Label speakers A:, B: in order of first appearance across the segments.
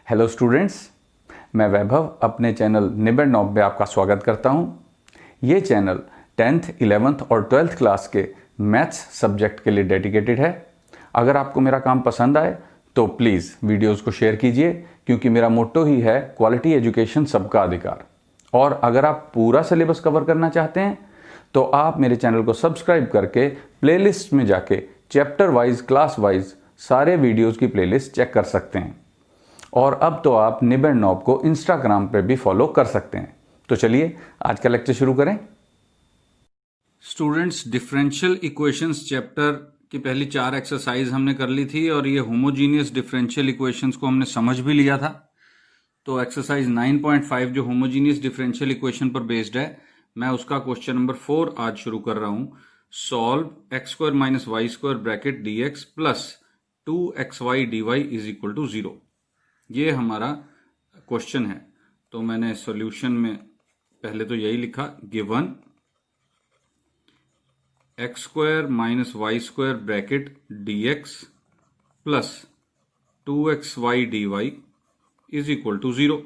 A: Hello students, मैं वैभव अपने channel निबेड़ knob में आपका स्वागत करता हूं। ये चैनल 10th, 11th और 12th क्लास के मैथ्स सब्जेक्ट के लिए डेडिकेटेड है। अगर आपको मेरा काम पसंद आए तो प्लीज़ वीडियोस को शेयर कीजिए, क्योंकि मेरा मोट्टो ही है क्वालिटी एजुकेशन सबका अधिकार। और अगर आप पूरा सिलेबस कवर करना चाहते हैं तो आप मेरे चैनल को सब्सक्राइब करके प्लेलिस्ट में जाके चैप्टर वाइज, क्लास वाइज सारे वीडियोज़ की प्लेलिस्ट चेक कर सकते हैं। और अब तो आप निबेड़ नॉब को इंस्टाग्राम पे भी फॉलो कर सकते हैं। तो चलिए आज का लेक्चर शुरू करें। स्टूडेंट्स, डिफरेंशियल इक्वेशंस चैप्टर की पहली 4 एक्सरसाइज हमने कर ली थी और ये होमोजीनियस डिफरेंशियल इक्वेशंस को हमने समझ भी लिया था। तो एक्सरसाइज 9.5 जो होमोजीनियस डिफरेंशियल इक्वेशन पर बेस्ड है, मैं उसका क्वेश्चन नंबर 4 आज शुरू कर रहा हूं। Solve X square minus Y square bracket D X plus 2xy dy is equal to 0। ये हमारा क्वेश्चन है। तो मैंने सॉल्यूशन में पहले तो यही लिखा, given X square minus Y square bracket D X plus 2xy dy is equal to 0।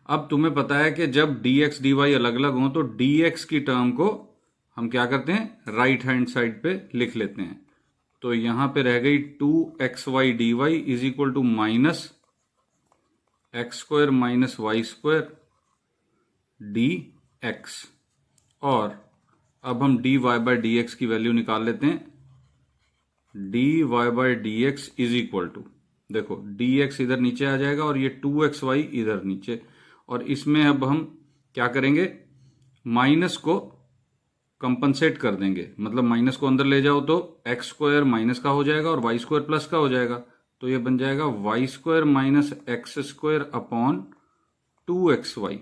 A: अब तुम्हें पता है कि जब dx dy अलग अलग हो तो dx की टर्म को हम क्या करते हैं, राइट हैंड साइड पे लिख लेते हैं। तो यहां पे रह गई 2xy dy is equal to minus x square minus Y square D x. और अब हम dy बाय डी एक्स की वैल्यू निकाल लेते हैं। dy by D x is equal to, देखो dx इधर नीचे आ जाएगा और ये 2xy इधर नीचे। और इसमें अब हम क्या करेंगे, माइनस को कंपनसेट कर देंगे। मतलब माइनस को अंदर ले जाओ तो एक्स स्क्वायर माइनस का हो जाएगा और वाई स्क्वायर प्लस का हो जाएगा। तो ये बन जाएगा Y square minus x square upon 2xy।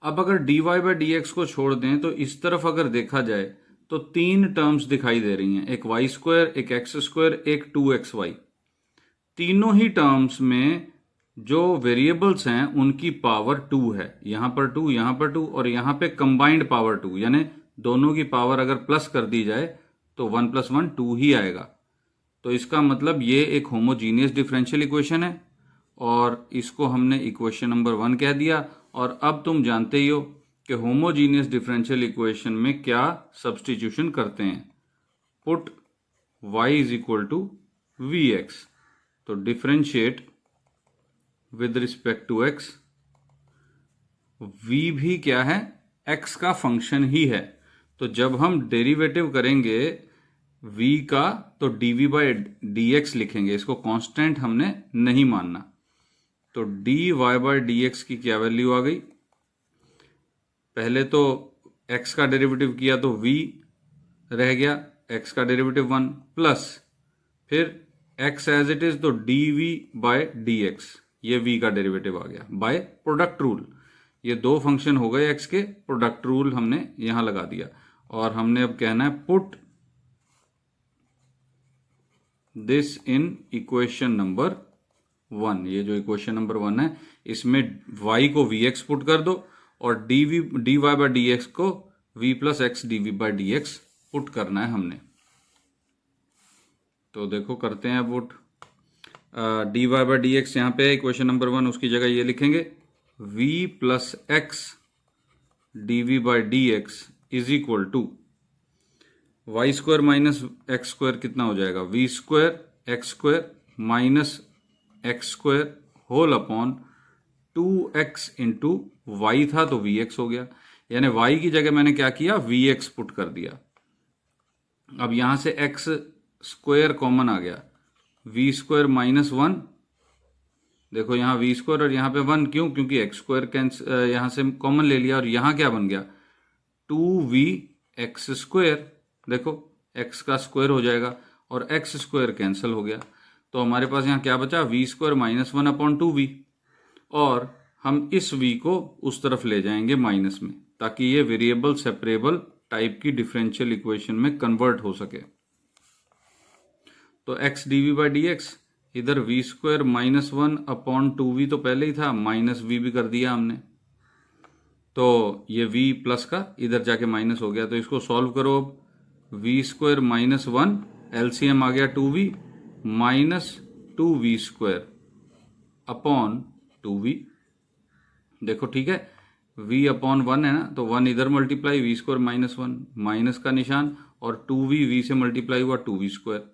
A: अब अगर dy बाय डी एक्स को छोड़ दें तो इस तरफ अगर देखा जाए तो 3 टर्म्स दिखाई दे रही हैं, एक वाई स्क्वायर, एक एक्स स्क्वायर, एक 2xy। तीनों ही टर्म्स में जो वेरिएबल्स हैं उनकी पावर 2 है। यहां पर 2, यहां पर 2 और यहां पे कंबाइंड पावर 2, यानी दोनों की पावर अगर प्लस कर दी जाए तो 1 + 1 2 ही आएगा। तो इसका मतलब ये एक होमोजीनियस डिफरेंशियल इक्वेशन है और इसको हमने इक्वेशन नंबर 1 कह दिया। और अब तुम जानते ही हो कि होमोजीनियस डिफरेंशियल इक्वेशन में क्या सब्स्टिट्यूशन करते हैं, put y is equal to vx। तो differentiate with respect to x, v भी क्या है, x का फंक्शन ही है। तो जब हम डेरिवेटिव करेंगे v का तो dv बाय dx लिखेंगे, इसको कांस्टेंट हमने नहीं मानना। तो dy बाय dx की क्या वैल्यू आ गई, पहले तो x का डेरिवेटिव किया तो v रह गया, x का डेरिवेटिव 1 प्लस फिर x एज इट इज तो dv बाय dx, ये v का डेरिवेटिव आ गया बाय प्रोडक्ट रूल। ये दो फंक्शन हो गए x के, प्रोडक्ट रूल हमने यहां लगा दिया। और हमने अब कहना है put this in equation number 1। ये जो इक्वेशन नंबर 1 है इसमें y को vx पुट कर दो और dy बाय dx को v plus x dv by dx put करना है हमने। तो देखो करते हैं पुट। dy बाय dx यहाँ पे इक्वेशन नंबर 1, उसकी जगह ये लिखेंगे v plus x dv by dx is equal to y square minus x square कितना हो जाएगा, v square x square minus x square whole upon 2x into y था तो vx हो गया। यानी y की जगह मैंने क्या किया, vx पुट कर दिया। अब यहां से x स्क्वायर कॉमन आ गया, वी स्क्वायर माइनस 1। देखो यहां वी स्क्वायर और यहां पे 1, क्यों, क्योंकि एक्स स्क्वायर यहां से कॉमन ले लिया। और यहां क्या बन गया, 2vx स्क्वायर। देखो x का स्क्वायर हो जाएगा और x स्क्वायर कैंसिल हो गया। तो हमारे पास यहां क्या बचा, we square minus 1 upon 2v। और हम इस v को उस तरफ ले जाएंगे माइनस में, ताकि ये वेरिएबल सेपरेबल टाइप की डिफरेंशियल इक्वेशन में कन्वर्ट हो सके। तो x dv बाय dx, इधर v square minus 1 upon 2v तो पहले ही था, माइनस v भी कर दिया हमने। तो ये v प्लस का इधर जाके माइनस हो गया। तो इसको सॉल्व करो। अब वी स्क्वायर माइनस 1 एलसीएम आ गया 2v minus 2v square upon 2v। देखो ठीक है, v अपॉन 1 है ना, तो 1 इधर multiply, v square minus 1, minus का निशान, और 2v v से मल्टीप्लाई हुआ 2v स्क्वायर।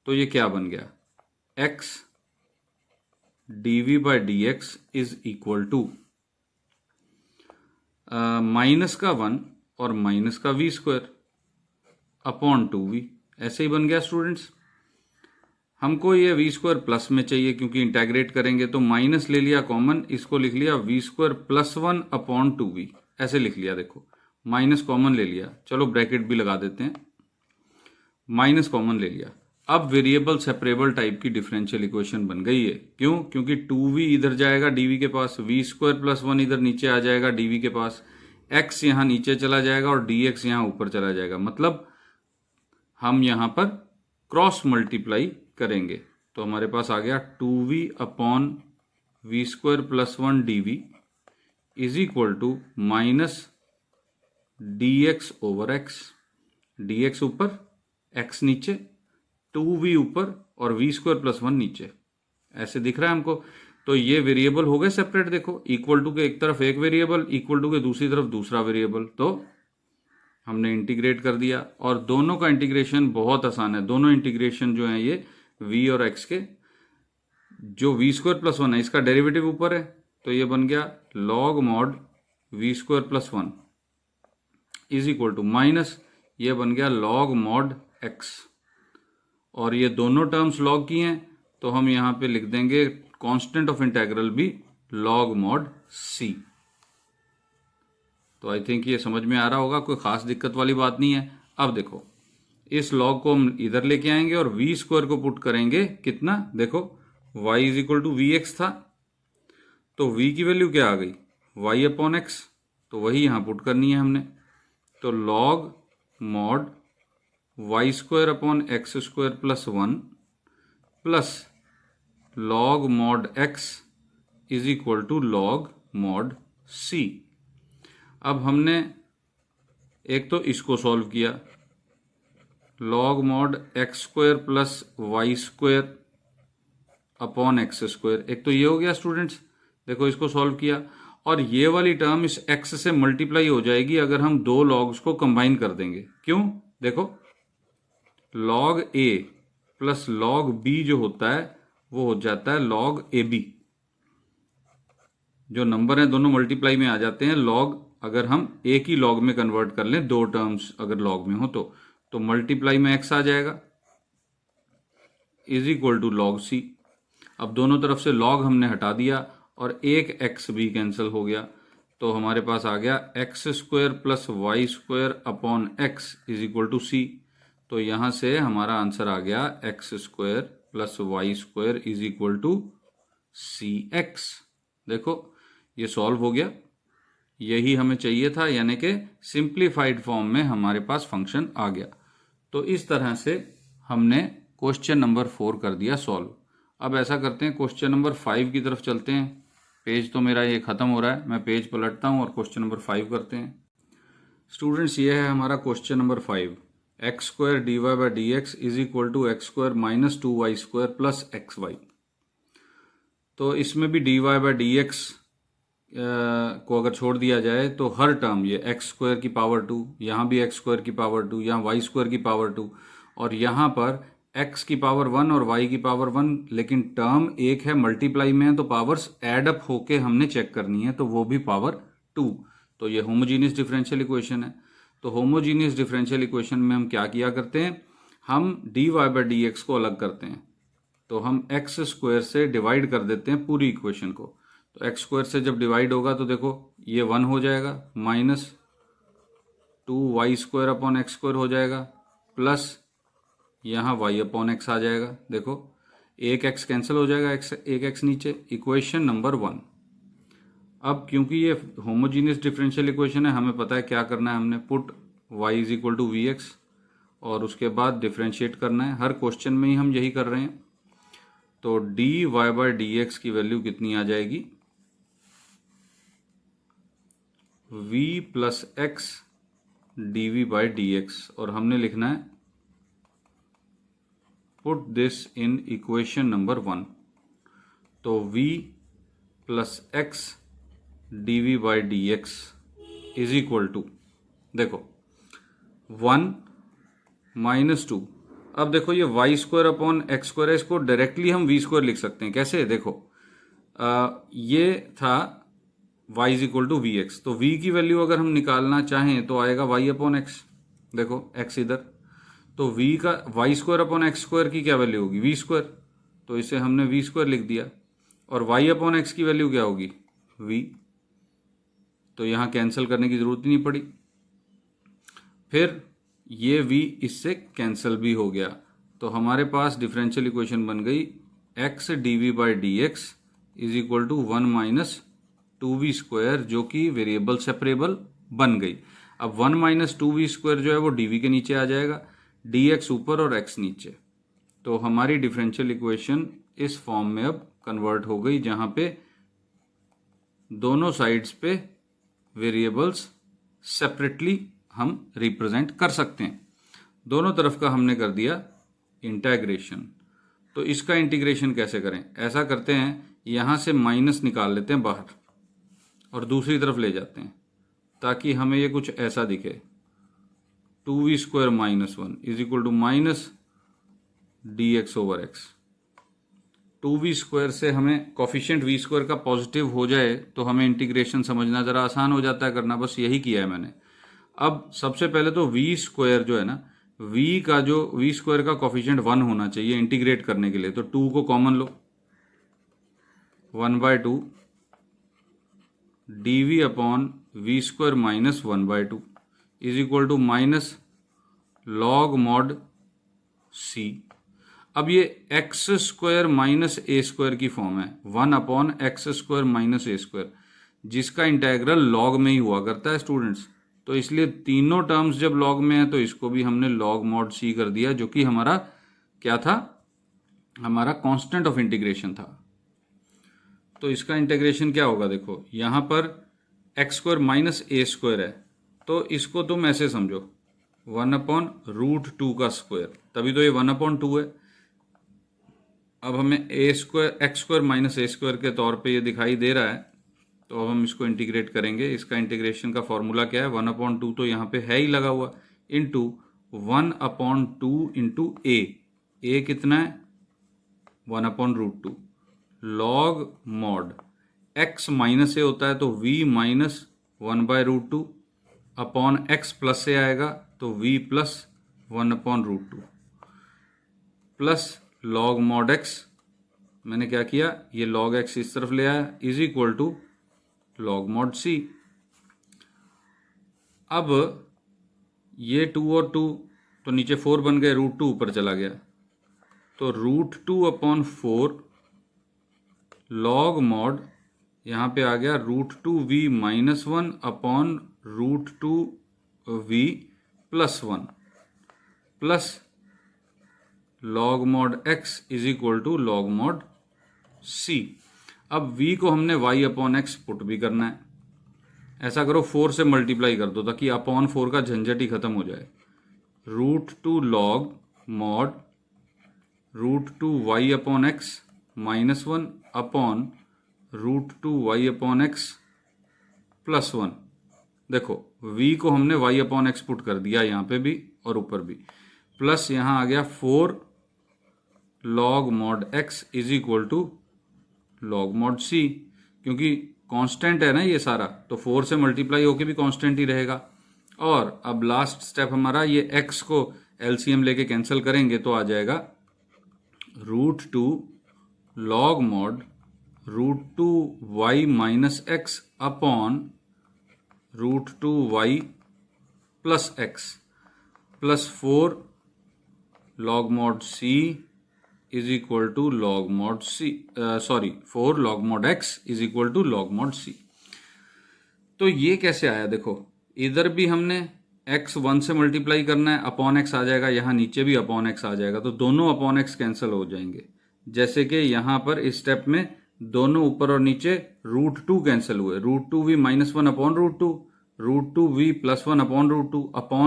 A: तो ये क्या बन गया, x dv by d x is equal to minus का 1 और माइनस का v स्क्वायर अपॉन 2v। ऐसे ही बन गया स्टूडेंट्स। हमको ये वी स्क्वायर प्लस में चाहिए, क्योंकि इंटेग्रेट करेंगे तो माइनस ले लिया कॉमन, इसको लिख लिया we square plus 1 upon 2v, ऐसे लिख लिया। देखो माइनस कॉमन ले लिया, चलो ब्रैकेट भी लगा देते हैं, माइनस कॉमन ले लिया। अब वेरिएबल सेपरेबल टाइप की डिफरेंशियल इक्वेशन बन गई है। क्यों? क्योंकि 2v इधर जाएगा dv के पास, वी स्क्वायर प्लस 1 इधर नीचे आ जाएगा dv के पास, x यहां नीचे चला जाएगा और dx यहां ऊपर चला जाएगा। मतलब हम यहां पर क्रॉस मल्टीप्लाई करेंगे तो हमारे पास आ गया 2v upon v square plus 1 dv is equal to minus dx over x। dx ऊपर, x नीचे, 2v ऊपर और वी स्क्वायर प्लस 1 नीचे, ऐसे दिख रहा है हमको। तो ये वेरिएबल हो गए सेपरेट। देखो इक्वल टू के एक तरफ एक वेरिएबल, इक्वल टू के दूसरी तरफ दूसरा वेरिएबल, तो हमने इंटीग्रेट कर दिया। और दोनों का इंटीग्रेशन बहुत आसान है। दोनों इंटीग्रेशन जो है ये v और x के, जो वी स्क्वायर प्लस 1 है इसका डेरिवेटिव ऊपर है, तो ये बन गया log mod v square plus 1 is equal to minus, ये बन गया लॉग मॉड x। और ये दोनों टर्म्स लॉग की हैं, तो हम यहां पे लिख देंगे कांस्टेंट ऑफ इंटेग्रल भी लॉग मॉड c। तो आई थिंक ये समझ में आ रहा होगा, कोई खास दिक्कत वाली बात नहीं है। अब देखो इस लॉग को हम इधर लेके आएंगे और वी स्क्वायर को पुट करेंगे कितना, देखो y is equal to v x था, तो v की वैल्यू क्या आ गई, y अपॉन एक्स, तो वही यहां पुट करनी है हमने। तो log mod y square upon x square plus 1 plus log mod x is equal to log mod c। अब हमने एक तो इसको सॉल्व किया, log mod x square plus y square upon x square, एक तो ये हो गया स्टूडेंट्स। देखो इसको सॉल्व किया, और ये वाली टर्म इस x से मल्टीप्लाई हो जाएगी अगर हम दो लॉग्स को कंबाइन कर देंगे। क्यों? देखो log a plus log b जो होता है वो हो जाता है लॉग ab। जो नंबर हैं दोनों मल्टीप्लाई में आ जाते हैं। लॉग अगर हम एक ही लॉग में कन्वर्ट कर लें, दो टर्म्स अगर लॉग में हो तो मल्टीप्लाई में x आ जाएगा is equal to log c। अब दोनों तरफ से लॉग हमने हटा दिया और एक x भी कैंसिल हो गया, तो हमारे पास आ गया x square plus y square upon x is equal to c। तो यहां से हमारा आंसर आ गया x square plus y square is equal to cx। देखो ये सॉल्व हो गया, यही हमें चाहिए था, यानी कि सिंप्लीफाइड फॉर्म में हमारे पास फंक्शन आ गया। तो इस तरह से हमने क्वेश्चन नंबर 4 कर दिया सॉल्व। अब ऐसा करते हैं क्वेश्चन नंबर 5 की तरफ चलते हैं। पेज तो मेरा ये खत्म हो रहा है, मैं पेज पलटता हूं और क्वेश्चन नंबर 5 करते हैं। स्टूडेंट्स ये है हमारा question number 5, x square d y by d x is equal to x square minus 2y square plus x y. तो इसमें भी d y by d x को अगर छोड़ दिया जाए तो हर टर्म ये एक्स स्क्वायर की पावर 2, यहाँ भी एक्स स्क्वायर की पावर 2, यहाँ वाई स्क्वायर की पावर 2, और यहाँ पर एक्स की पावर 1 और वाई की पावर 1, लेकिन टर्म एक है, मल्टीप्लाई में है, तो पावर्स एड अप होके हमने चेक करनी है, तो वो भी पावर 2। तो ये होमोजीनियस डिफरेंशियल इक्वेशन है। तो होमोजीनियस डिफरेंशियल इक्वेशन में हम क्या किया करते हैं, हम d y by d x को अलग करते हैं। तो हम एक्स स्क्वायर से डिवाइड कर देते हैं पूरी इक्वेशन को। तो एक्स स्क्वायर से जब डिवाइड होगा तो देखो ये 1 हो जाएगा, minus 2y square upon x square हो जाएगा, प्लस यहाँ y अपॉन एक्स आ जाएगा। देखो एक x कैंसिल हो जाएगा, एक x नीचे, इक्वेशन नंबर 1। अब क्योंकि ये होमोजीनियस डिफरेंशियल इक्वेशन है, हमें पता है क्या करना है, हमने put y is equal to v x और उसके बाद डिफरेंशिएट करना है। हर क्वेश्चन में ही हम यही कर रहे हैं। तो d y by d x की वैल्यू कितनी आ जाएगी, v plus x d v by d x, और हमने लिखना है put this in equation number 1। तो v plus x d v by d x is equal to, देखो 1 माइनस 2। अब देखो ये y square upon x square है, इसको डायरेक्टली हम वी स्क्वायर लिख सकते हैं। कैसे? देखो ये था y is equal to v x, तो v की वैल्यू अगर हम निकालना चाहें तो आएगा y अपॉन एक्स। देखो x इधर, तो v का y square upon x square की क्या वैल्यू होगी? वी स्क्वायर, तो इसे हमने वी स्क्वायर लिख दिया। और y अपॉन एक्स की वैल्यू क्या होगी? v, तो यहाँ कैंसिल करने की जरूरत ही नहीं पड़ी। फिर ये v इससे कैंसिल भी हो गया, तो हमारे पास डिफरेंशियल इक्वेशन बन गई x d v by d x is equal to 1 minus 2v square, जो कि वेरिएबल सेपरेबल बन गई। अब 1 माइनस 2v स्क्वायर जो है वो dv के नीचे आ जाएगा, dx ऊपर और x नीचे। तो हमारी डिफरेंशियल इक्वेशन इस फॉर्म में अब कन्वर्ट हो गई, जहां पे दोनों साइड्स पे वेरिएबल्स सेपरेटली हम रिप्रेजेंट कर सकते हैं। दोनों तरफ का हमने कर दिया इंटीग्रेशन। तो इसका इंटीग्रेशन कैसे करें? ऐसा करते हैं, यहां से माइनस निकाल लेते हैं बाहर और दूसरी तरफ ले जाते हैं, ताकि हमें ये कुछ ऐसा दिखे। 2v square minus 1 is equal to minus d x over x. 2v square से हमें कॉफिशिएंट v स्क्वायर का पॉजिटिव हो जाए तो हमें इंटीग्रेशन समझना ज़रा आसान हो जाता है करना, बस यही किया है मैंने। अब सबसे पहले तो v स्क्वायर जो है ना, v का जो v स्क्वायर का कॉफिशिएंट 1 होना चाहिए इंटीग्रेट करने के लिए, तो 2 को कॉमन लो, 1/2 dv upon v square minus 1/2 is equal to minus log mod c। अब ये x square minus a square की फॉर्म है, 1 upon x square minus a square, जिसका इंटेग्रल लॉग में ही हुआ करता है स्टूडेंट्स। तो इसलिए तीनों टर्म्स जब लॉग में है तो इसको भी हमने लॉग मॉड c कर दिया, जो कि हमारा क्या था? हमारा कांस्टेंट ऑफ इंटीग्रेशन था। तो इसका इंटीग्रेशन क्या होगा? देखो यहां पर x square minus a square है, तो इसको तुम ऐसे समझो 1 अपॉन रूट 2 का स्क्वायर, तभी तो ये 1 अपॉन 2 है। अब हमें ए square x square minus a square के तौर पे ये दिखाई दे रहा है, तो अब हम इसको इंटीग्रेट करेंगे। इसका इंटीग्रेशन का फॉर्मूला क्या है? 1 अपॉन 2 तो यहाँ पे है ही लगा हुआ, इंटू 1 अपॉन 2 इंटू ए कितना है? 1 upon root 2 log mod x minus A होता है, तो v minus 1/√2 upon x plus से आएगा, तो v plus 1 upon root 2 plus log mod x, मैंने क्या किया? ये लॉग x इस तरफ ले आया, is equal to log mod c। अब ये 2 और 2 तो नीचे 4 बन गए, रूट 2 ऊपर चला गया, तो रूट 2 अपॉन 4 लॉग मॉड यहाँ पे आ गया root 2v minus 1 upon root 2v plus 1 plus log mod x is equal to log mod c। अब v को हमने y अपॉन x पुट भी करना है। ऐसा करो 4 से मल्टीप्लाई कर दो, ताकि अपॉन 4 का झंझट ही खत्म हो जाए। Root 2 log mod root 2y अपॉन x minus 1 upon root 2y upon x plus 1। देखो v को हमने y अपॉन एक्स पुट कर दिया यहाँ पे भी और ऊपर भी, प्लस यहाँ आ गया 4 log mod x is equal to log mod c। क्योंकि कांस्टेंट है ना ये सारा, तो 4 से मल्टीप्लाई होके भी कांस्टेंट ही रहेगा। और अब लास्ट स्टेप हमारा, ये x को एलसीएम लेके कैंसिल करेंगे तो आ जाएगा root 2 log mod root 2y minus x upon root 2y plus x plus 4 log mod c is equal to log mod c, 4 log mod x is equal to log mod c। तो ये कैसे आया? देखो इधर भी हमने x 1 से multiply करना है, अपॉन x आ जाएगा, यहाँ नीचे भी अपॉन x आ जाएगा, तो दोनों अपॉन x कैंसिल हो जाएंगे। जैसे कि यहाँ पर इस स्टेप में दोनों ऊपर और नीचे रूट 2 कैंसिल हुए, root 2v minus 1 upon root 2, root 2v plus 1 upon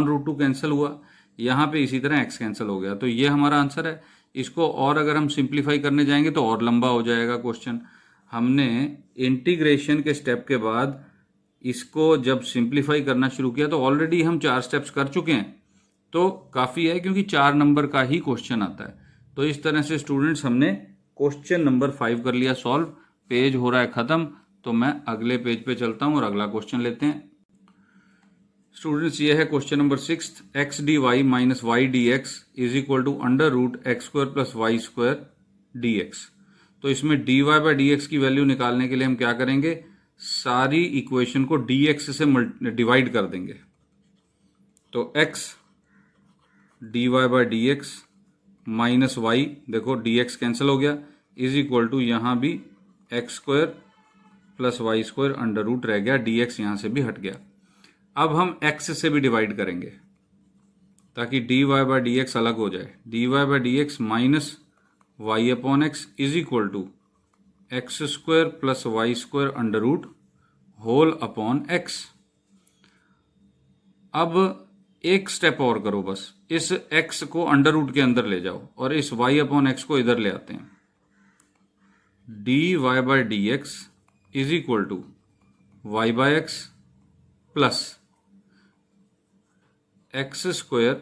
A: root 2 cancel हुआ, यहाँ पे इसी तरह x कैंसिल हो गया। तो ये हमारा आंसर है। इसको और अगर हम सिंप्लीफाई करने जाएंगे तो और लंबा हो जाएगा क्वेश्चन। हमने इंटीग्रेशन के स्टेप के बाद इसको जब सिंप्लीफाई करना शुरू किया तो ऑलरेडी हम 4 स्टेप्स कर चुके हैं, तो काफ़ी है क्योंकि 4 नंबर का ही क्वेश्चन आता है। तो इस तरह से स्टूडेंट्स हमने क्वेश्चन नंबर 5 कर लिया सॉल्व। पेज हो रहा है ख़त्म, तो मैं अगले पेज पे चलता हूँ और अगला क्वेश्चन लेते हैं। स्टूडेंट्स ये है question number 6, x d y minus y d x is equal to under root x square plus y square D x. तो इसमें d y by d x की वैल्यू निकालने के लिए हम क्या करेंगे, सारी इक्वेशन को डी एक्स से डिवाइड कर देंगे। तो x d y by d x minus y, देखो डी एक्स कैंसिल हो गया, इज इक्वल टू यहाँ भी x square plus y square under root रह गया, डी एक्स यहाँ से भी हट गया। अब हम x से भी डिवाइड करेंगे ताकि d y by d x अलग हो जाए। D y by d x minus y upon x is equal to x square plus y square under root whole upon x. अब एक स्टेप और करो, बस इस x को अंडर रूट के अंदर ले जाओ और इस y अपॉन एक्स को इधर ले आते हैं। D y by d x is equal to y by x plus x square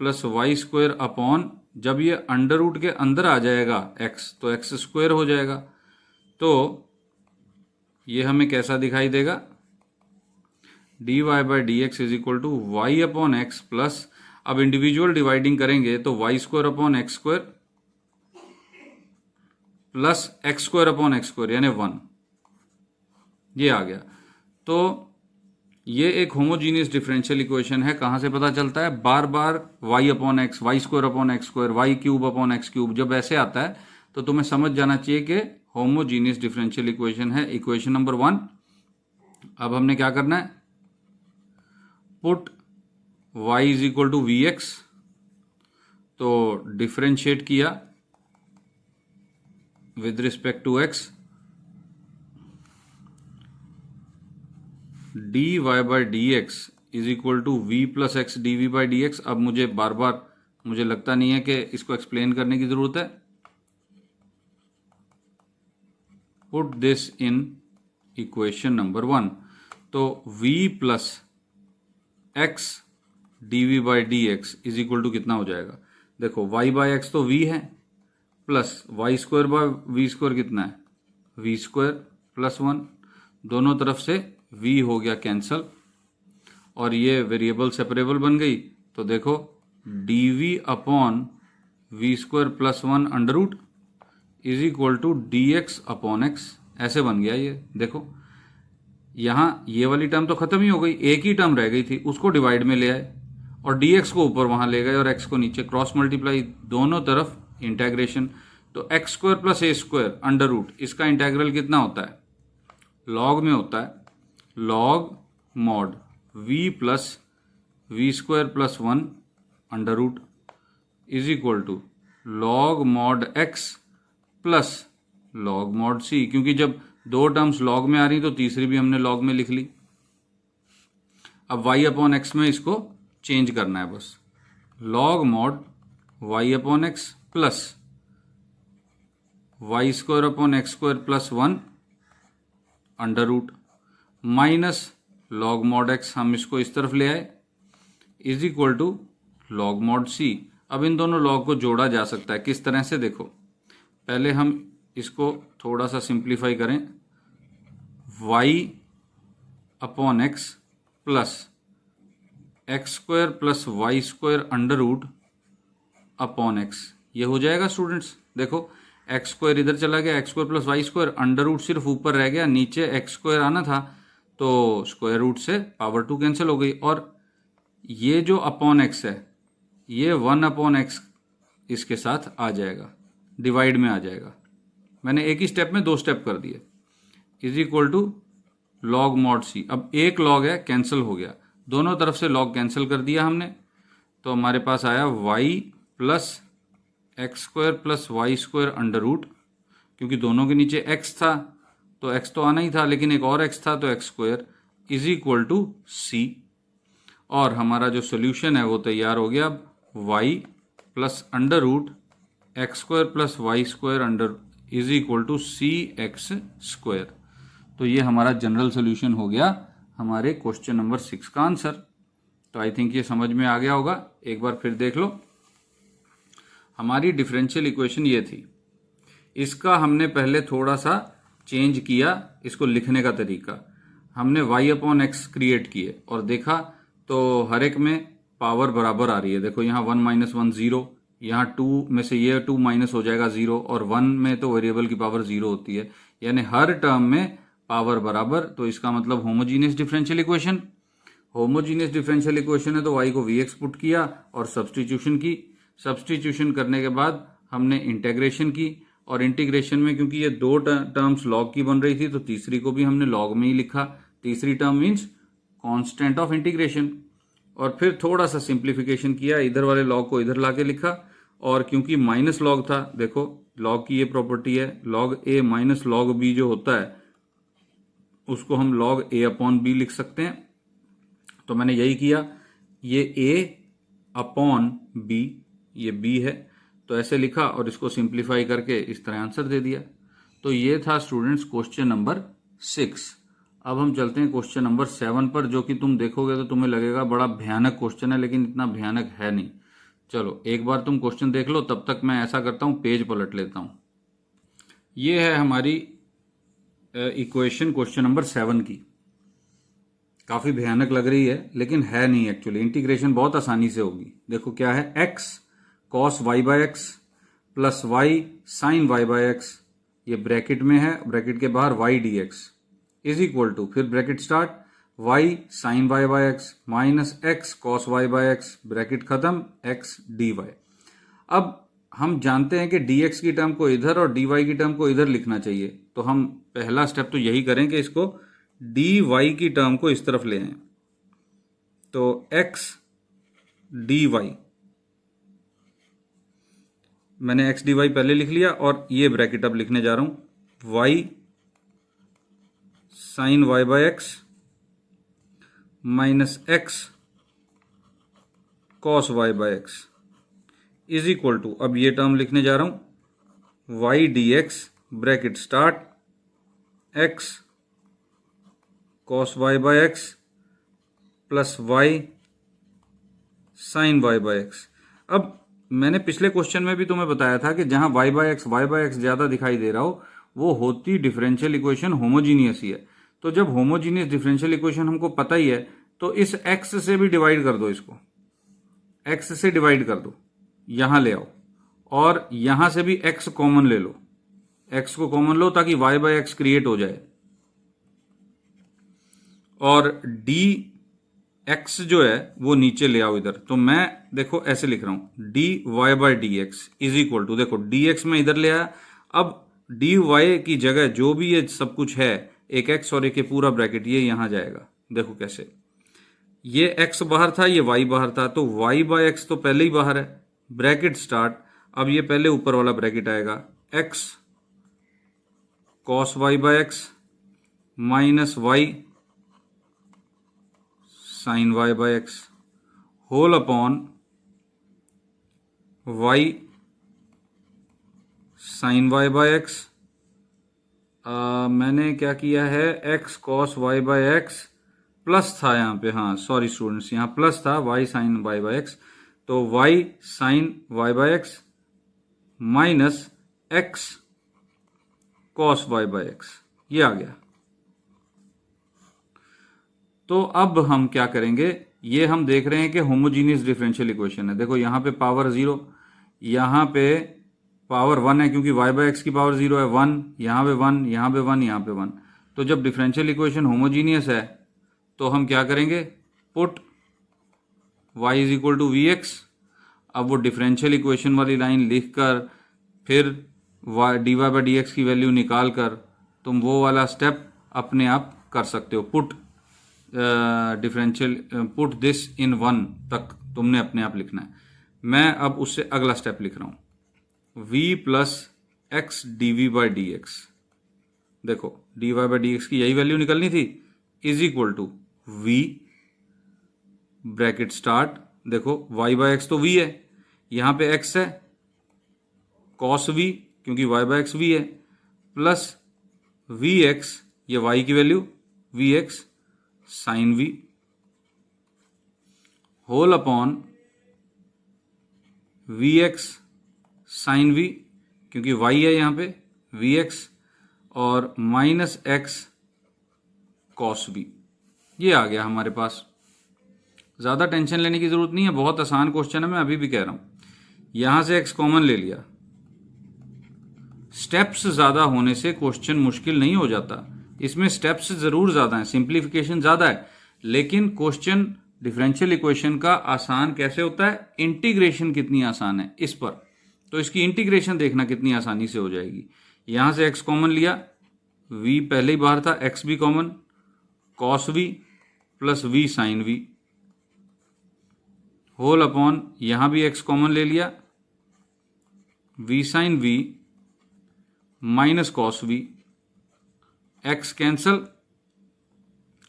A: plus y square upon, जब ये अंडर रूट के अंदर आ जाएगा x तो एक्स स्क्वायर हो जाएगा। तो ये हमें कैसा दिखाई देगा, d y by d x is equal to y upon x plus, अब इंडिविजुअल डिवाइडिंग करेंगे तो y square upon x square plus x square upon x square यानी 1, ये आ गया। तो ये एक होमोजीनियस डिफरेंशियल इक्वेशन है। कहाँ से पता चलता है, बार बार y upon x, y square upon x square, y cube upon x cube जब ऐसे आता है तो तुम्हें समझ जाना चाहिए कि होमोजीनियस डिफरेंशियल इक्वेशन है, इक्वेशन नंबर 1। अब हमने क्या करना है, put y is equal to v x, तो डिफरेंशिएट किया with respect to x, d y by d x is equal to v plus x d v by d x. अब मुझे बार बार मुझे लगता नहीं है कि इसको एक्सप्लेन करने की जरूरत है। Put this in equation number 1, तो v plus x d v by d x is equal to कितना हो जाएगा, देखो y बाई एक्स तो v है plus y square by v square कितना है, वी स्क्वायर प्लस 1, दोनों तरफ से v हो गया कैंसल और ये वेरिएबल सेपरेबल बन गई। तो देखो dv upon v square plus 1 under root is equal to dx upon x, ऐसे बन गया ये। देखो यहाँ ये वाली टर्म तो खत्म ही हो गई, एक ही टर्म रह गई थी, उसको डिवाइड में ले आए और dx को ऊपर वहां ले गए और x को नीचे, क्रॉस मल्टीप्लाई, दोनों तरफ इंटेग्रेशन। तो x square plus a square under root, इसका इंटेग्रल कितना होता है, लॉग में होता है, log mod v plus v square plus 1 under root is equal to log mod x plus log mod c, क्योंकि जब दो टर्म्स लॉग में आ रही तो तीसरी भी हमने लॉग में लिख ली। अब y अपॉन एक्स में इसको चेंज करना है, बस log mod y upon x plus y square upon x square plus 1 under root minus log mod x, हम इसको इस तरफ ले आए, is equal to log mod c. अब इन दोनों लॉग को जोड़ा जा सकता है, किस तरह से, देखो पहले हम इसको थोड़ा सा सिंप्लीफाई करें, y upon x plus x square plus y square under root upon x, ये हो जाएगा स्टूडेंट्स। देखो एक्स स्क्वायर इधर चला गया, x square plus y square, under root सिर्फ ऊपर रह गया, नीचे एक्स स्क्वायर आना था तो स्क्वायर रूट से पावर 2 कैंसिल हो गई, और ये जो अपॉन एक्स है ये 1 अपॉन एक्स इसके साथ आ जाएगा, डिवाइड में आ जाएगा। मैंने एक ही स्टेप में 2 स्टेप कर दिए, is equal to log mod c. अब एक लॉग है कैंसिल हो गया, दोनों तरफ से लॉग कैंसिल कर दिया हमने, तो हमारे पास आया y plus x square plus y square under root, क्योंकि दोनों के नीचे x था तो x तो आना ही था, लेकिन एक और x था तो x square is equal to C. और हमारा जो सोल्यूशन है वो तैयार हो गया। अब y plus under root x square plus y square under is equal to c x square. तो ये हमारा जनरल सोल्यूशन हो गया हमारे क्वेश्चन नंबर 6 का आंसर। तो आई थिंक ये समझ में आ गया होगा। एक बार फिर देख लो, हमारी डिफरेंशियल इक्वेशन ये थी। इसका हमने पहले थोड़ा सा चेंज किया, इसको लिखने का तरीका। हमने y अपॉन एक्स क्रिएट किए और देखा तो हर एक में पावर बराबर आ रही है। देखो यहाँ 1 माइनस 1 0, यहाँ 2 में से ये 2 माइनस हो जाएगा 0, और 1 में तो वेरिएबल की पावर 0 होती है, यानी हर टर्म में पावर बराबर। तो इसका मतलब homogeneous differential equation. Homogeneous differential equation है तो y को vx पुट किया और सब्सटीट्यूशन की। सब्सटीट्यूशन करने के बाद हमने इंटीग्रेशन की, और इंटीग्रेशन में क्योंकि ये दो टर्म्स लॉग की बन रही थी तो तीसरी को भी हमने लॉग में ही लिखा। तीसरी term means constant of integration. और फिर थोड़ा सा सिंप्लीफिकेशन किया, इधर वाले लॉग को इधर लाके लिखा, और क्योंकि माइनस लॉग था, देखो लॉग की ये प्रॉपर्टी है, लॉग ए माइनस लॉग बी जो होता है उसको हम लॉग ए अपॉन बी लिख सकते हैं। तो मैंने यही किया, ये ए अपॉन बी, ये बी है, तो ऐसे लिखा और इसको सिंप्लीफाई करके इस तरह आंसर दे दिया। तो ये था स्टूडेंट्स क्वेश्चन नंबर 6। अब हम चलते हैं क्वेश्चन नंबर 7 पर, जो कि तुम देखोगे तो तुम्हें लगेगा बड़ा भयानक क्वेश्चन है, लेकिन इतना भयानक है नहीं। चलो एक बार तुम क्वेश्चन देख लो, तब तक मैं ऐसा करता हूं पेज पलट लेता हूं। ये है हमारी इक्वेशन क्वेश्चन नंबर 7 की। काफी भयानक लग रही है लेकिन है नहीं एक्चुअली, इंटीग्रेशन बहुत आसानी से होगी। देखो क्या है, x cos y by x plus y sine y by x, ये ब्रैकेट में है, ब्रैकेट के बाहर y dx is equal to, फिर bracket start, y sine y by x minus x cos y by X, bracket खत्म, x dy। अब हम जानते हैं कि dx की टर्म को इधर और dy की टर्म को इधर लिखना चाहिए, तो हम पहला स्टेप तो यही करें कि इसको dy की टर्म को इस तरफ ले आए। तो x dy, मैंने x dy पहले लिख लिया, और ये ब्रैकेट अब लिखने जा रहा हूं, y sine y by x minus x cos y by x is equal to, अब ये टर्म लिखने जा रहा हूं, y dx bracket start, x cos y by x plus y sine y by x. अब मैंने पिछले क्वेश्चन में भी तुम्हें बताया था कि जहां y बाय एक्स ज्यादा दिखाई दे रहा हो वो होती डिफरेंशियल इक्वेशन होमोजीनियस ही है। तो जब होमोजीनियस डिफरेंशियल इक्वेशन हमको पता ही है तो इस x से भी डिवाइड कर दो, इसको x से डिवाइड कर दो, यहां ले आओ, और यहां से भी x कॉमन ले लो, x को कॉमन लो ताकि y बाय एक्स क्रिएट हो जाए, और dx जो है वो नीचे ले आओ इधर। तो मैं देखो ऐसे लिख रहा हूं, dy by D x is equal to, देखो dx में इधर ले आया, अब dy की जगह जो भी ये सब कुछ है, एक x और एक पूरा ब्रैकेट, ये यहां जाएगा। देखो कैसे, ये x बाहर था, ये y बाहर था, तो y बाय एक्स तो पहले ही बाहर है, ब्रैकेट स्टार्ट, अब ये पहले ऊपर वाला ब्रैकेट आएगा, x cos y by x minus y sine y by x whole upon y sine y by x. मैंने क्या किया है, x cos y by x plus था यहाँ पे, हाँ सॉरी स्टूडेंट्स, यहाँ प्लस था y sine y by x, तो y sine y by x minus x cos y by x, ये आ गया। तो अब हम क्या करेंगे, ये हम देख रहे हैं कि होमोजीनियस डिफरेंशियल इक्वेशन है। देखो यहाँ पे पावर 0, यहाँ पे पावर 1 है क्योंकि y बाय एक्स की पावर 0 है, 1, यहाँ पे 1, यहाँ पे 1, यहाँ पे 1। तो जब डिफरेंशियल इक्वेशन होमोजीनियस है तो हम क्या करेंगे, put y is equal to v x. अब वो डिफरेंशियल इक्वेशन वाली लाइन लिख कर फिर dy बाय डी एक्स की वैल्यू निकाल कर तुम वो वाला स्टेप अपने आप कर सकते हो। पुट डिफरेंशियल, पुट दिस इन 1 तक तुमने अपने आप लिखना है। मैं अब उससे अगला स्टेप लिख रहा हूं, v plus x d by D x. देखो dy बाय डी एक्स की यही वैल्यू निकलनी थी, is equal to v bracket start, देखो y बाय एक्स तो v है, यहां पे x है, कॉस वी, क्योंकि वाई बाय एक्स वी है, प्लस वी एक्स, ये वाई की value, v x sine v, whole upon v x sine v, क्योंकि वाई है यहाँ पे, वी एक्स, और माइनस एक्स कॉस वी। ये आ गया हमारे पास। ज़्यादा टेंशन लेने की ज़रूरत नहीं है, बहुत आसान क्वेश्चन है, मैं अभी भी कह रहा हूँ। यहां से एक्स कॉमन ले लिया, स्टेप्स ज़्यादा होने से क्वेश्चन मुश्किल नहीं हो जाता। इसमें स्टेप्स ज़रूर ज़्यादा हैं, सिंप्लीफिकेशन ज़्यादा है, लेकिन क्वेश्चन डिफरेंशियल इक्वेशन का आसान कैसे होता है, इंटीग्रेशन कितनी आसान है इस पर। तो इसकी इंटीग्रेशन देखना कितनी आसानी से हो जाएगी। यहां से एक्स कॉमन लिया, वी पहले ही बाहर था, एक्स भी common, cos v plus v sine v, whole upon यहां भी एक्स कॉमन ले लिया, v sine v minus cos v, x cancel,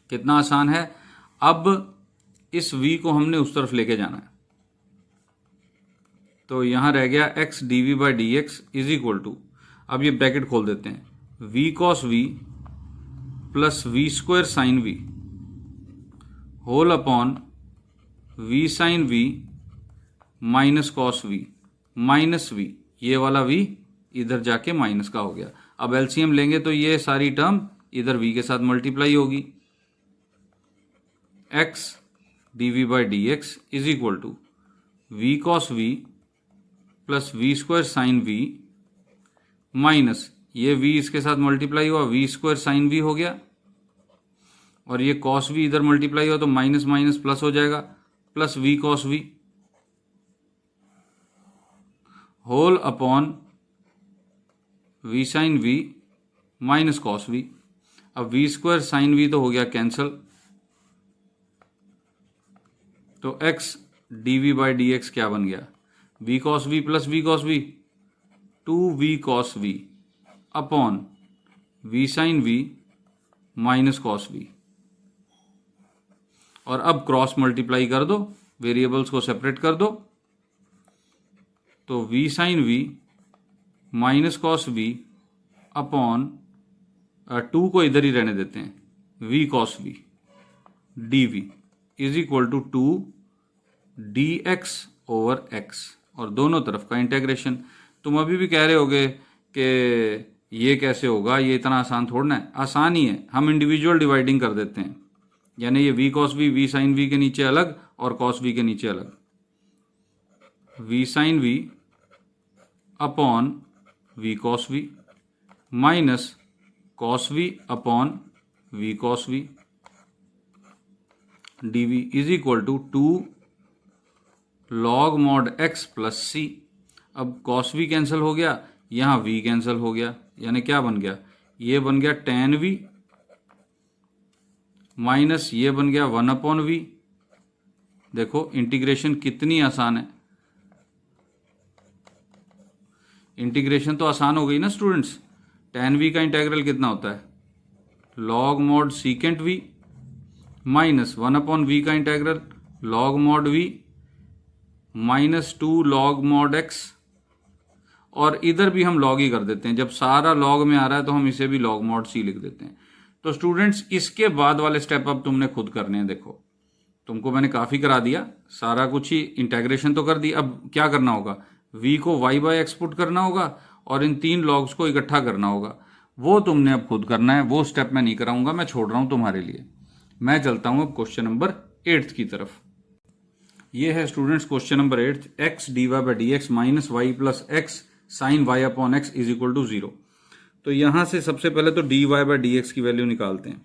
A: कितना आसान है। अब इस v को हमने उस तरफ लेके जाना है, तो यहां रह गया x dv by d x is equal to, अब ये ब्रैकेट खोल देते हैं, v cos v plus v square sine v, whole upon v sine v minus cos v, minus v, ये वाला v इधर जाके माइनस का हो गया। अब एलसीएम लेंगे तो ये सारी टर्म इधर v के साथ मल्टीप्लाई होगी, x dv by d x is equal to v cos v plus v square sine v minus ये v इसके साथ मल्टीप्लाई हुआ, वी स्क्वायर साइन वी हो गया, और ये कॉस वी इधर मल्टीप्लाई हुआ तो माइनस माइनस प्लस हो जाएगा, plus v cos v, whole upon v sine v minus cos v. अब वी स्क्वायर साइन वी तो हो गया कैंसल, तो x dv by d x क्या बन गया, v cos v plus v cos v, 2v cos we upon v sine v minus cos v. और अब क्रॉस मल्टीप्लाई कर दो, वेरिएबल्स को सेपरेट कर दो, तो v sine v minus cos we upon 2 को इधर ही रहने देते हैं, v cos we dv is equal to 2 dx over x, और दोनों तरफ का इंटेग्रेशन। तुम अभी भी कह रहे होगे कि ये कैसे होगा, ये इतना आसान थोड़ा है। आसान ही है, हम इंडिविजुअल डिवाइडिंग कर देते हैं, यानी ये v cos V, V sine V के नीचे अलग और कॉस वी के नीचे अलग, V sine V upon V cos V minus cos we upon V cos we dv is equal to 2 log mod x plus C. अब cos we cancel हो गया, यहां v कैंसिल हो गया, यानी क्या बन गया, ये बन गया tan v माइनस ये बन गया 1 अपॉन वी। देखो इंटीग्रेशन कितनी आसान है, इंटीग्रेशन तो आसान हो गई ना स्टूडेंट्स। tan v का इंटेग्रल कितना होता है, log mod secant v minus 1 upon V का integral log mod V minus 2 log mod x, और इधर भी हम लॉग ही कर देते हैं, जब सारा लॉग में आ रहा है तो हम इसे भी लॉग मॉड सी लिख देते हैं। तो स्टूडेंट्स इसके बाद वाले स्टेप अब तुमने खुद करने हैं। देखो तुमको मैंने काफ़ी करा दिया, सारा कुछ ही इंटेग्रेशन तो कर दी, अब क्या करना होगा, v को y बाय एक्स पुट करना होगा और इन 3 लॉग्स को इकट्ठा करना होगा। वो तुमने अब खुद करना है, वो स्टेप मैं नहीं कराऊंगा, मैं छोड़ रहा हूं तुम्हारे लिए। मैं चलता हूं अब क्वेश्चन नंबर 8 की तरफ। ये है students question number 8, x dy by d x minus y plus x sine y upon x is equal to 0। तो यहां से सबसे पहले तो dy बाई डी एक्स की वैल्यू निकालते हैं।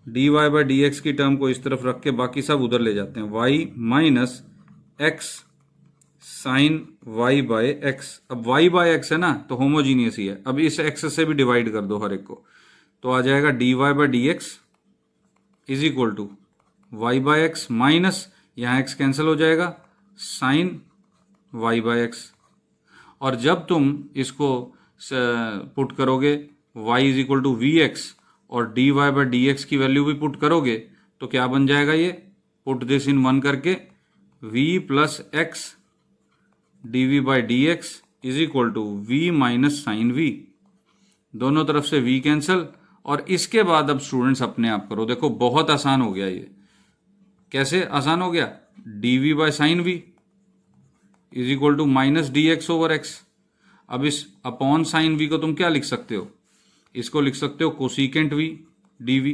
A: dy बाई डी एक्स की टर्म को इस तरफ रख के बाकी सब उधर ले जाते हैं, y minus x sine y by x. अब y बाय एक्स है ना, तो होमोजीनियस ही है। अब इस x से भी डिवाइड कर दो हर एक को, तो आ जाएगा dy by d x is equal to y by x minus यहाँ x कैंसिल हो जाएगा साइन y बाय एक्स। और जब तुम इसको पुट करोगे y is equal to v x और dy बाई डी एक्स की वैल्यू भी पुट करोगे तो क्या बन जाएगा, ये पुट दिस इन 1 करके v plus x dv by d x is equal to v minus sine v, दोनों तरफ से v कैंसल, और इसके बाद अब स्टूडेंट्स अपने आप करो, देखो बहुत आसान हो गया ये। कैसे आसान हो गया? dv by sine v is equal to minus d x over x. अब इस अपॉन साइन v को तुम क्या लिख सकते हो? इसको लिख सकते हो cosecant v dv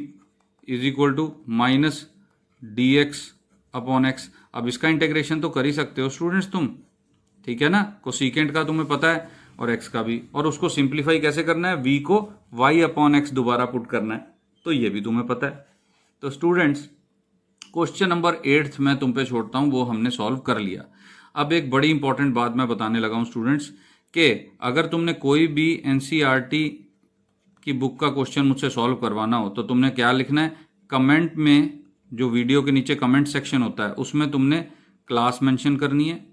A: is equal to minus d x upon x. अब इसका इंटीग्रेशन तो कर ही सकते हो स्टूडेंट्स तुम, ठीक है ना? कोसिकेंट का तुम्हें पता है और x का भी, और उसको सिंप्लीफाई कैसे करना है? v को y अपॉन एक्स दोबारा पुट करना है, तो ये भी तुम्हें पता है। तो स्टूडेंट्स क्वेश्चन नंबर 8 मैं तुम पे छोड़ता हूं, वो हमने सॉल्व कर लिया। अब एक बड़ी इंपॉर्टेंट बात मैं बताने लगा हूं स्टूडेंट्स, कि अगर तुमने कोई भी एनसीईआरटी की बुक का क्वेश्चन मुझसे सॉल्व करवाना हो तो तुमने क्या लिखना है? कमेंट में, जो वीडियो के नीचे कमेंट सेक्शन होता है उसमें तुमने क्लास मेंशन करनी है,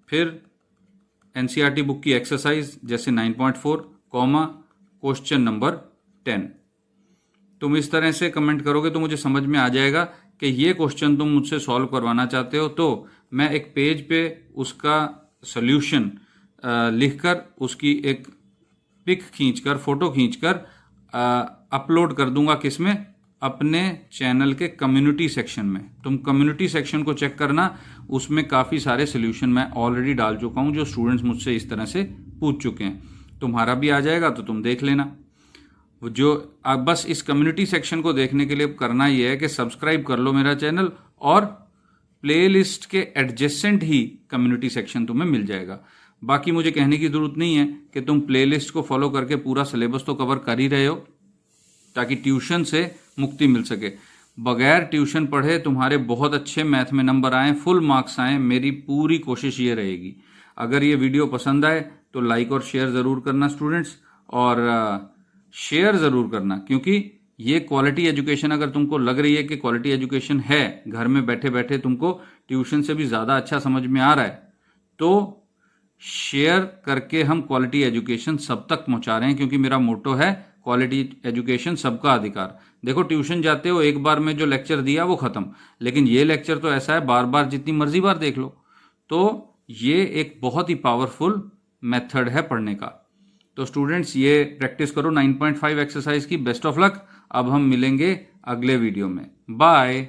A: फिर एनसीईआरटी बुक की एक्सरसाइज जैसे 9.4 कॉमा क्वेश्चन नंबर 10। तुम इस तरह से कमेंट करोगे तो मुझे समझ में आ जाएगा कि ये क्वेश्चन तुम मुझसे सॉल्व करवाना चाहते हो, तो मैं एक पेज पे उसका सॉल्यूशन लिखकर उसकी एक पिक खींचकर, फोटो खींचकर अपलोड कर दूंगा, किसमें? अपने चैनल के कम्युनिटी सेक्शन में। तुम कम्युनिटी सेक्शन को चेक करना, उसमें काफ़ी सारे सोल्यूशन मैं ऑलरेडी डाल चुका हूं जो स्टूडेंट्स मुझसे इस तरह से पूछ चुके हैं। तुम्हारा भी आ जाएगा तो तुम देख लेना। जो बस इस कम्युनिटी सेक्शन को देखने के लिए करना ये है कि सब्सक्राइब कर लो मेरा चैनल, और प्लेलिस्ट के एडजेसेंट ही कम्युनिटी सेक्शन तुम्हें मिल जाएगा। बाकी मुझे कहने की जरूरत नहीं है कि तुम प्लेलिस्ट को फॉलो करके पूरा सिलेबस तो कवर कर ही रहे हो, ताकि ट्यूशन से मुक्ति मिल सके। बगैर ट्यूशन पढ़े तुम्हारे बहुत अच्छे मैथ में नंबर आए, फुल मार्क्स आए, मेरी पूरी कोशिश ये रहेगी। अगर ये वीडियो पसंद आए तो लाइक और शेयर ज़रूर करना स्टूडेंट्स, और शेयर ज़रूर करना, क्योंकि ये क्वालिटी एजुकेशन, अगर तुमको लग रही है कि क्वालिटी एजुकेशन है, घर में बैठे बैठे तुमको ट्यूशन से भी ज़्यादा अच्छा समझ में आ रहा है, तो शेयर करके हम क्वालिटी एजुकेशन सब तक पहुंचा रहे हैं, क्योंकि मेरा मोटो है क्वालिटी एजुकेशन सबका अधिकार। देखो ट्यूशन जाते हो, एक बार में जो लेक्चर दिया वो खत्म, लेकिन ये लेक्चर तो ऐसा है बार बार जितनी मर्जी बार देख लो। तो ये एक बहुत ही पावरफुल मेथड है पढ़ने का। तो स्टूडेंट्स ये प्रैक्टिस करो 9.5 एक्सरसाइज की। Best of luck. अब हम मिलेंगे अगले वीडियो में। बाय।